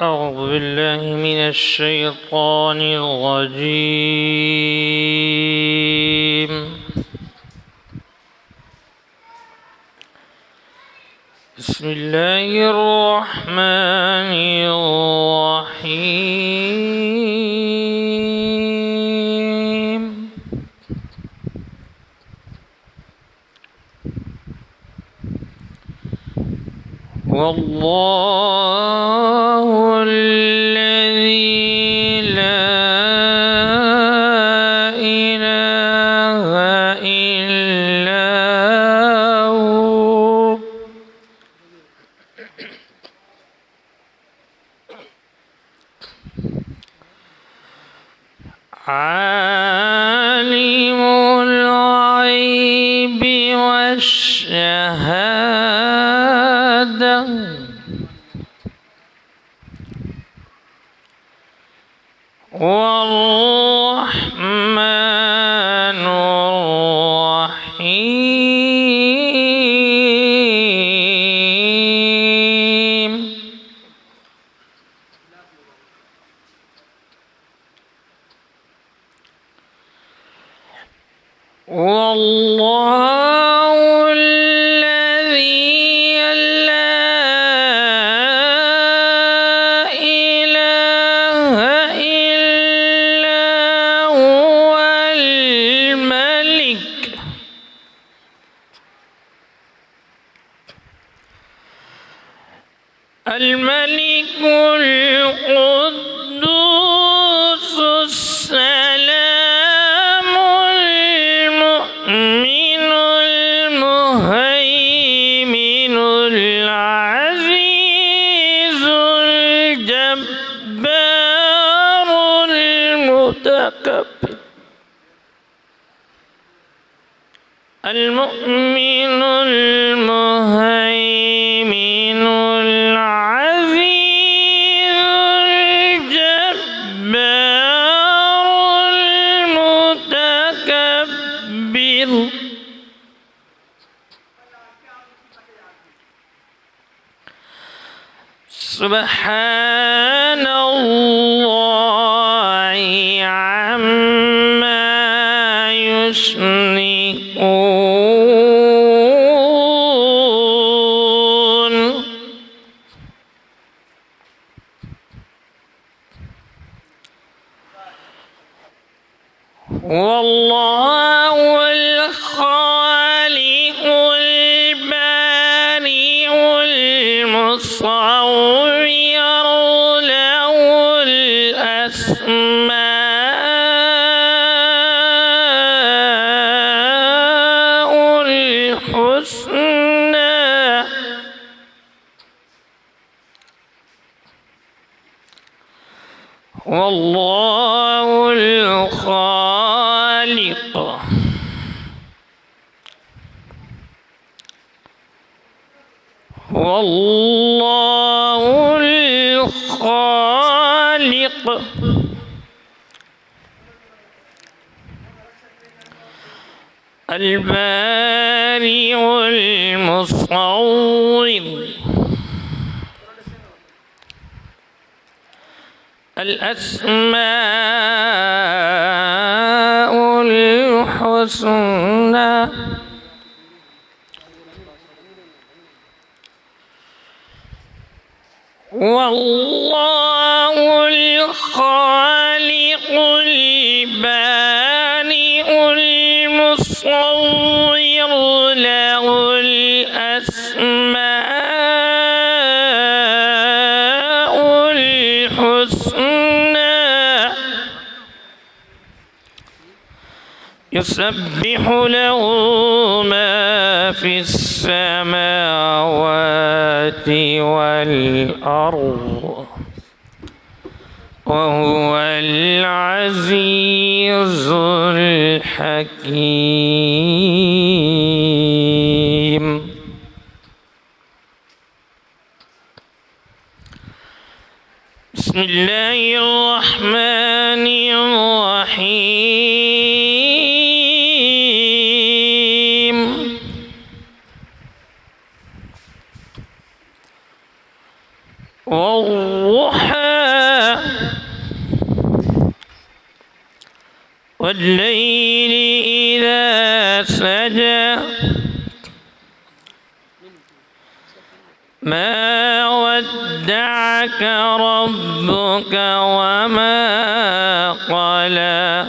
أعوذ بالله من الشيطان الرجيم. بسم الله الرحمن الرحيم. والله الذي لا إله إلا هو عالم الغيب والشهادة والرحمن الرحيم. والله الذي لا إله إلا هو الملك القدوس السلام المؤمن المهيمن العزيز الجبار المتكبر المؤمن المهيمن العزيز الجبار المتكبر سبحان الله عما يشركون. والله الخالق البارئ المصور له الأسماء الحسنى والله الخالق والله الخالق البارئ المصور الأسماء الحسنى والله الخالق البارئ المصور له الأسماء الحسنى يسبح له ما في السماوات والأرض وهو العزيز الحكيم. بسم الله الرحمن الرحيم. والله والضحى والليل إذا سجى ما ودعك ربك وما قلى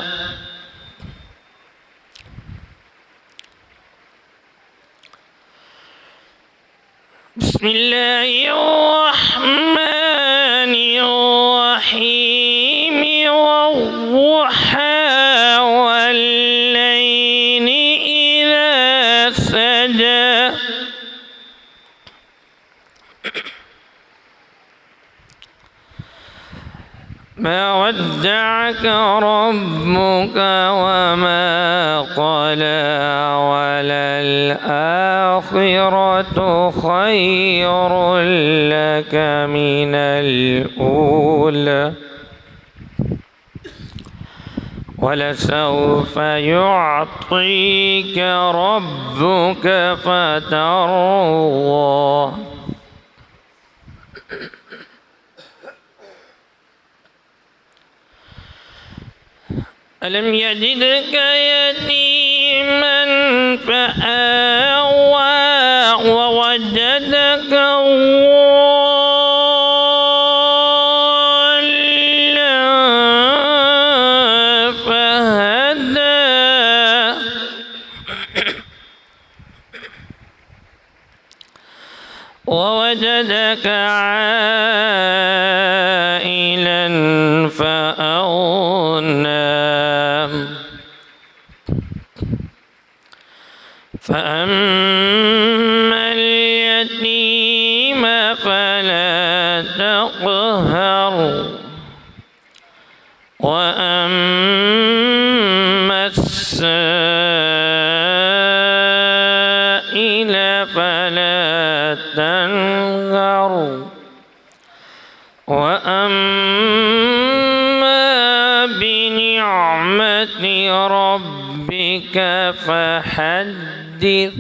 بسم الله الرحمن الرحيم والضحى والليل إذا سجى ما ودعك ربك وما قلى وللآخرة خير لك من الأولى ولسوف يعطيك ربك فترضى ألم يجدك يتيما فآوى ووجدك ضالا فهدى ووجدك عائلا فأغنى فأما اليتيم فلا تقهر وأما السائل فلا تنهر وأما بنعمة ربك فحدث